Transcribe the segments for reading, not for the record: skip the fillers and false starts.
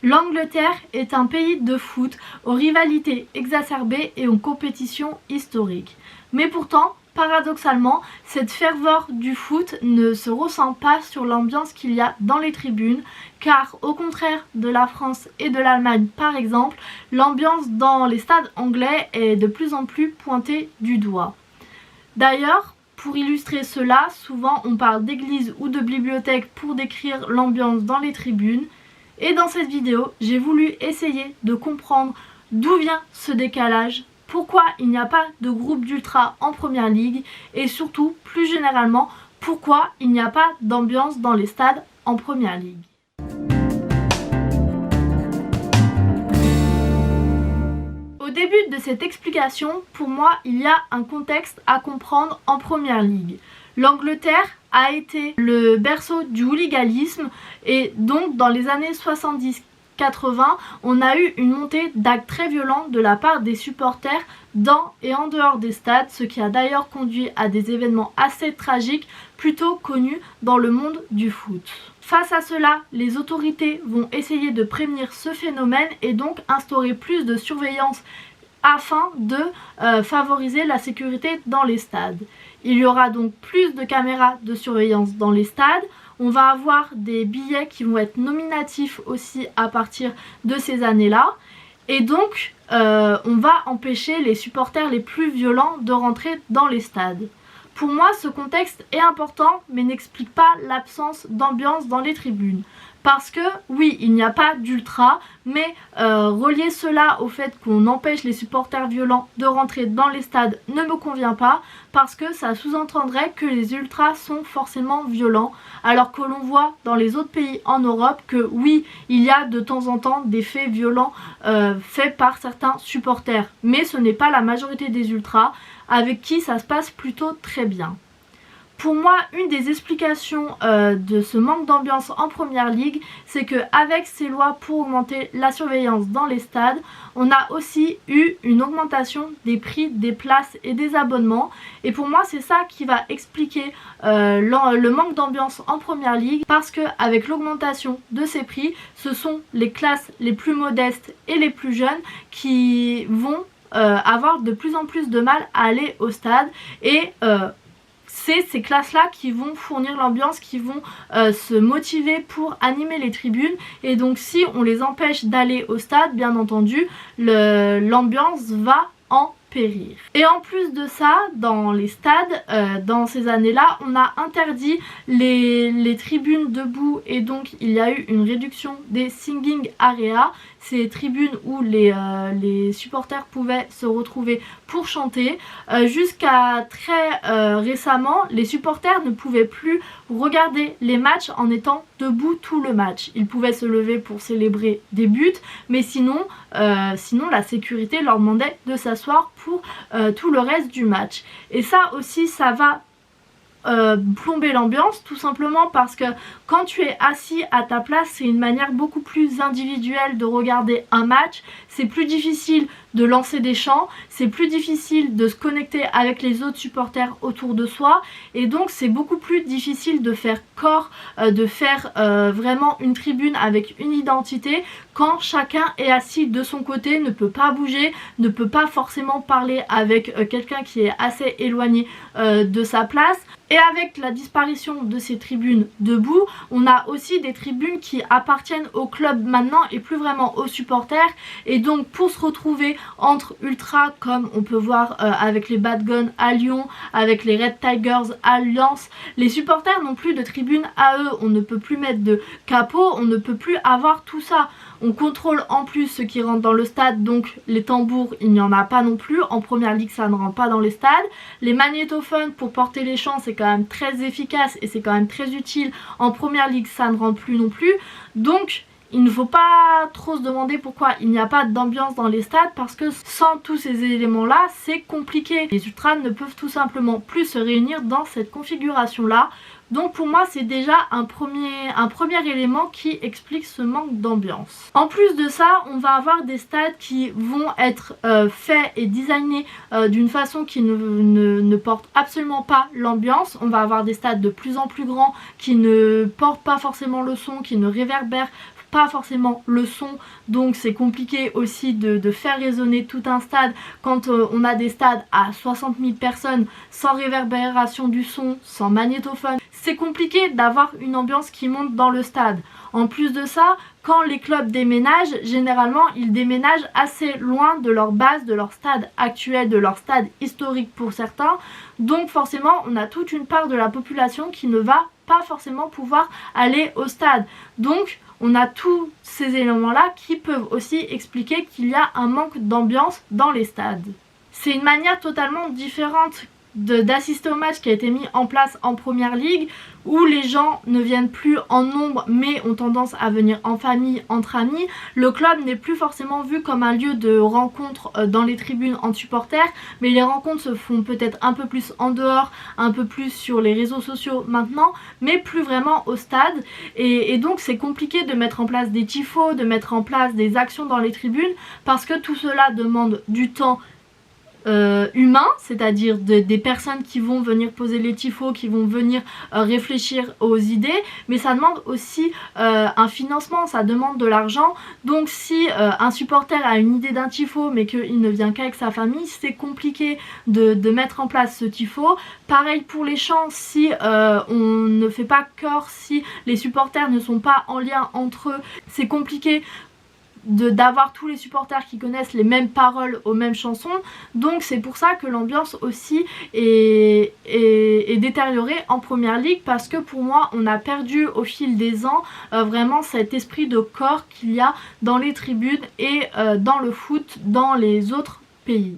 L'Angleterre est un pays de foot aux rivalités exacerbées et aux compétitions historiques. Mais pourtant, paradoxalement, cette ferveur du foot ne se ressent pas sur l'ambiance qu'il y a dans les tribunes, car au contraire de la France et de l'Allemagne par exemple, l'ambiance dans les stades anglais est de plus en plus pointée du doigt. D'ailleurs, pour illustrer cela, souvent on parle d'église ou de bibliothèque pour décrire l'ambiance dans les tribunes. Et dans cette vidéo, j'ai voulu essayer de comprendre d'où vient ce décalage, pourquoi il n'y a pas de groupe d'ultra en première ligue et surtout, plus généralement, pourquoi il n'y a pas d'ambiance dans les stades en première ligue. Au début de cette explication, pour moi, il y a un contexte à comprendre en première ligue. L'Angleterre a été le berceau du hooliganisme et donc dans les années 70-80, on a eu une montée d'actes très violents de la part des supporters dans et en dehors des stades, ce qui a d'ailleurs conduit à des événements assez tragiques, plutôt connus dans le monde du foot. Face à cela, les autorités vont essayer de prévenir ce phénomène et donc instaurer plus de surveillance afin de favoriser la sécurité dans les stades. Il y aura donc plus de caméras de surveillance dans les stades. On va avoir des billets qui vont être nominatifs aussi à partir de ces années-là. Et donc, on va empêcher les supporters les plus violents de rentrer dans les stades. Pour moi, ce contexte est important, mais n'explique pas l'absence d'ambiance dans les tribunes. Parce que, oui, il n'y a pas d'ultra, mais relier cela au fait qu'on empêche les supporters violents de rentrer dans les stades ne me convient pas, parce que ça sous-entendrait que les ultras sont forcément violents, alors que l'on voit dans les autres pays en Europe que, oui, il y a de temps en temps des faits violents faits par certains supporters, mais ce n'est pas la majorité des ultras, avec qui ça se passe plutôt très bien. Pour moi, une des explications de ce manque d'ambiance en première ligue, c'est qu'avec ces lois pour augmenter la surveillance dans les stades, on a aussi eu une augmentation des prix des places et des abonnements. Et pour moi, c'est ça qui va expliquer le manque d'ambiance en première ligue, parce qu'avec l'augmentation de ces prix, ce sont les classes les plus modestes et les plus jeunes qui vont avoir de plus en plus de mal à aller au stade et c'est ces classes-là qui vont fournir l'ambiance, qui vont se motiver pour animer les tribunes. Et donc si on les empêche d'aller au stade, bien entendu, l'ambiance va en périr. Et en plus de ça, dans les stades, dans ces années-là, on a interdit les tribunes debout et donc il y a eu une réduction des singing areas, ces tribunes où les supporters pouvaient se retrouver pour chanter. Jusqu'à très récemment, les supporters ne pouvaient plus regarder les matchs en étant debout tout le match. Ils pouvaient se lever pour célébrer des buts, mais sinon la sécurité leur demandait de s'asseoir pour tout le reste du match. Et ça aussi, ça va plomber l'ambiance, tout simplement parce que quand tu es assis à ta place, c'est une manière beaucoup plus individuelle de regarder un match. C'est plus difficile de lancer des chants, c'est plus difficile de se connecter avec les autres supporters autour de soi, et donc c'est beaucoup plus difficile de faire corps, de faire vraiment une tribune avec une identité quand chacun est assis de son côté, ne peut pas bouger, ne peut pas forcément parler avec quelqu'un qui est assez éloigné de sa place. Et avec la disparition de ces tribunes debout, on a aussi des tribunes qui appartiennent au club maintenant et plus vraiment aux supporters. Et donc pour se retrouver entre ultras, comme on peut voir avec les Bad Guns à Lyon, avec les Red Tigers à Lens, les supporters n'ont plus de tribunes à eux. On ne peut plus mettre de capot, on ne peut plus avoir tout ça. On contrôle en plus ceux qui rentrent dans le stade, donc les tambours, il n'y en a pas non plus. En première ligue, ça ne rentre pas dans les stades. Les magnétophones pour porter les chants, c'est quand même très efficace et c'est quand même très utile. En première ligue, ça ne rentre plus non plus. Donc, il ne faut pas trop se demander pourquoi il n'y a pas d'ambiance dans les stades, parce que sans tous ces éléments-là, c'est compliqué. Les ultras ne peuvent tout simplement plus se réunir dans cette configuration-là. Donc pour moi, c'est déjà un premier élément qui explique ce manque d'ambiance. En plus de ça, on va avoir des stades qui vont être faits et designés d'une façon qui ne porte absolument pas l'ambiance. On va avoir des stades de plus en plus grands qui ne portent pas forcément le son, qui ne réverbèrent pas forcément le son, donc c'est compliqué aussi de faire résonner tout un stade quand on a des stades à 60 000 personnes sans réverbération du son, sans magnétophone. C'est compliqué d'avoir une ambiance qui monte dans le stade. En plus de ça, quand les clubs déménagent, généralement ils déménagent assez loin de leur base, de leur stade actuel, de leur stade historique pour certains. Donc forcément, on a toute une part de la population qui ne va pas forcément pouvoir aller au stade. Donc on a tous ces éléments-là qui peuvent aussi expliquer qu'il y a un manque d'ambiance dans les stades. C'est une manière totalement différente d'assister au match qui a été mis en place en première ligue, où les gens ne viennent plus en nombre mais ont tendance à venir en famille, entre amis. Le club n'est plus forcément vu comme un lieu de rencontre dans les tribunes entre supporters, mais les rencontres se font peut-être un peu plus en dehors, un peu plus sur les réseaux sociaux maintenant, mais plus vraiment au stade. Et donc c'est compliqué de mettre en place des tifos, de mettre en place des actions dans les tribunes, parce que tout cela demande du temps humain, c'est-à-dire des personnes qui vont venir poser les tifos, qui vont venir réfléchir aux idées, mais ça demande aussi un financement, ça demande de l'argent. Donc si un supporter a une idée d'un tifo mais qu'il ne vient qu'avec sa famille, c'est compliqué de mettre en place ce tifo. Pareil pour les chants, si on ne fait pas chœur, si les supporters ne sont pas en lien entre eux, c'est compliqué d'avoir tous les supporters qui connaissent les mêmes paroles aux mêmes chansons. Donc c'est pour ça que l'ambiance aussi est détériorée en première ligue, parce que pour moi on a perdu au fil des ans vraiment cet esprit de corps qu'il y a dans les tribunes et dans le foot dans les autres pays.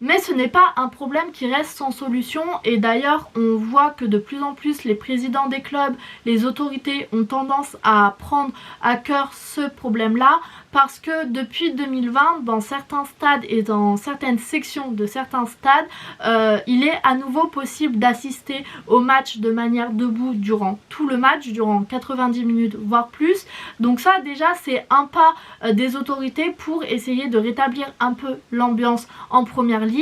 Mais ce n'est pas un problème qui reste sans solution, et d'ailleurs on voit que de plus en plus les présidents des clubs, les autorités ont tendance à prendre à cœur ce problème-là, parce que depuis 2020, dans certains stades et dans certaines sections de certains stades, il est à nouveau possible d'assister au match de manière debout durant tout le match, durant 90 minutes voire plus. Donc ça déjà c'est un pas des autorités pour essayer de rétablir un peu l'ambiance en première ligue.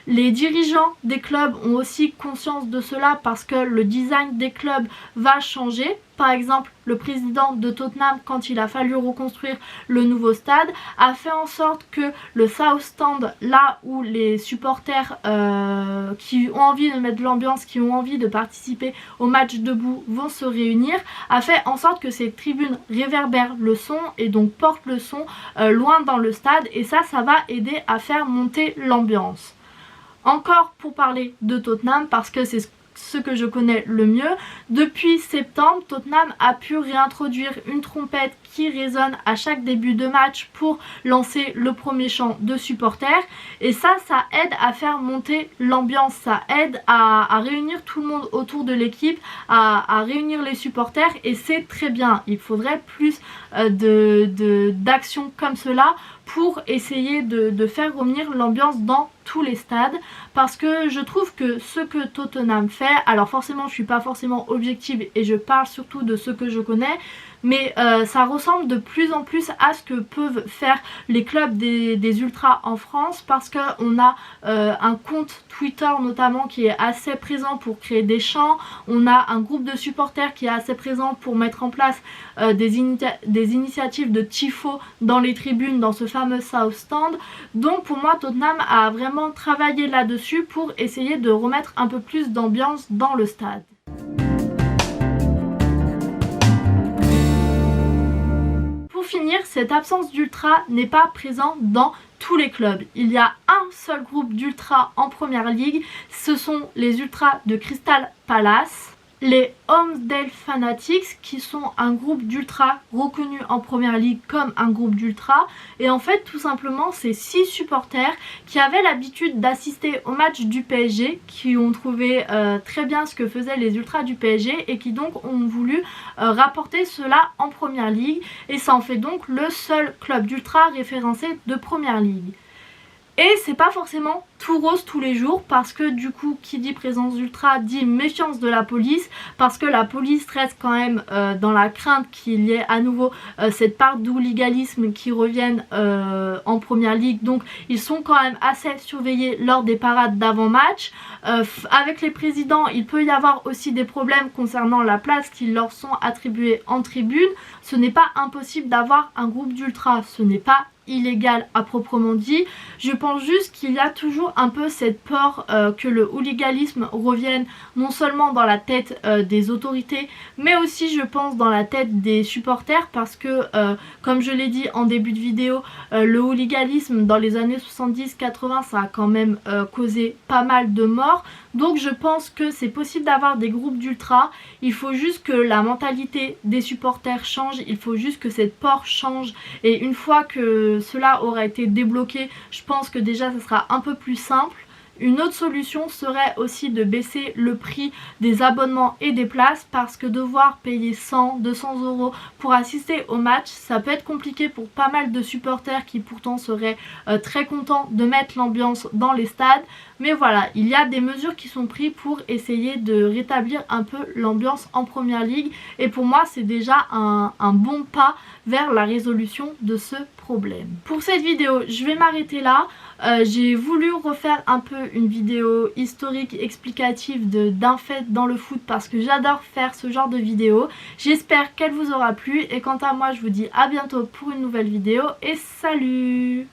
Les dirigeants des clubs ont aussi conscience de cela, parce que le design des clubs va changer. Par exemple, le président de Tottenham, quand il a fallu reconstruire le nouveau stade, a fait en sorte que le South Stand, là où les supporters qui ont envie de mettre de l'ambiance, qui ont envie de participer au match debout vont se réunir, a fait en sorte que ces tribunes réverbèrent le son et donc portent le son loin dans le stade, et ça va aider à faire monter l'ambiance. Encore pour parler de Tottenham, parce que c'est ce que je connais le mieux, depuis septembre, Tottenham a pu réintroduire une trompette qui résonne à chaque début de match pour lancer le premier chant de supporters, et ça aide à faire monter l'ambiance, ça aide à réunir tout le monde autour de l'équipe, à réunir les supporters, et c'est très bien. Il faudrait plus d'actions comme cela pour essayer de faire revenir l'ambiance dans tous les stades, parce que je trouve que ce que Tottenham fait, alors forcément je suis pas forcément objective et je parle surtout de ce que je connais, mais ça ressemble de plus en plus à ce que peuvent faire les clubs des ultras en France, parce qu'on a un compte Twitter notamment qui est assez présent pour créer des chants, on a un groupe de supporters qui est assez présent pour mettre en place des initiatives de tifo dans les tribunes, dans ce fameux South Stand. Donc pour moi Tottenham a vraiment travaillé là-dessus pour essayer de remettre un peu plus d'ambiance dans le stade. Pour finir, cette absence d'ultra n'est pas présente dans tous les clubs. Il y a un seul groupe d'ultra en première ligue, ce sont les ultras de Crystal Palace, les Holmesdale Fanatics, qui sont un groupe d'ultra reconnu en première ligue comme un groupe d'ultra. Et en fait tout simplement c'est 6 supporters qui avaient l'habitude d'assister au match du PSG, qui ont trouvé très bien ce que faisaient les ultras du PSG et qui donc ont voulu rapporter cela en première ligue, et ça en fait donc le seul club d'ultra référencé de première ligue. Et c'est pas forcément tout rose tous les jours, parce que du coup qui dit présence d'ultra dit méfiance de la police, parce que la police reste quand même dans la crainte qu'il y ait à nouveau cette part d'hooliganisme qui revienne en première ligue. Donc ils sont quand même assez surveillés lors des parades d'avant-match. Avec les présidents, il peut y avoir aussi des problèmes concernant la place qui leur sont attribuées en tribune. Ce n'est pas impossible d'avoir un groupe d'ultra, ce n'est pas illégal à proprement dit. Je pense juste qu'il y a toujours un peu cette peur que le hooliganisme revienne non seulement dans la tête des autorités, mais aussi je pense dans la tête des supporters, parce que comme je l'ai dit en début de vidéo, le hooliganisme dans les années 70-80 ça a quand même causé pas mal de morts. Donc je pense que c'est possible d'avoir des groupes d'ultra, il faut juste que la mentalité des supporters change, il faut juste que cette peur change, et une fois que cela aura été débloqué, je pense que déjà ça sera un peu plus simple. Une autre solution serait aussi de baisser le prix des abonnements et des places, parce que devoir payer 100-200 € pour assister au match, ça peut être compliqué pour pas mal de supporters qui pourtant seraient très contents de mettre l'ambiance dans les stades. Mais voilà, il y a des mesures qui sont prises pour essayer de rétablir un peu l'ambiance en première ligue, et pour moi c'est déjà un bon pas vers la résolution de ce problème. Pour cette vidéo, je vais m'arrêter là. J'ai voulu refaire un peu une vidéo historique explicative d'un fait dans le foot, parce que j'adore faire ce genre de vidéo. J'espère qu'elle vous aura plu, et quant à moi je vous dis à bientôt pour une nouvelle vidéo et salut!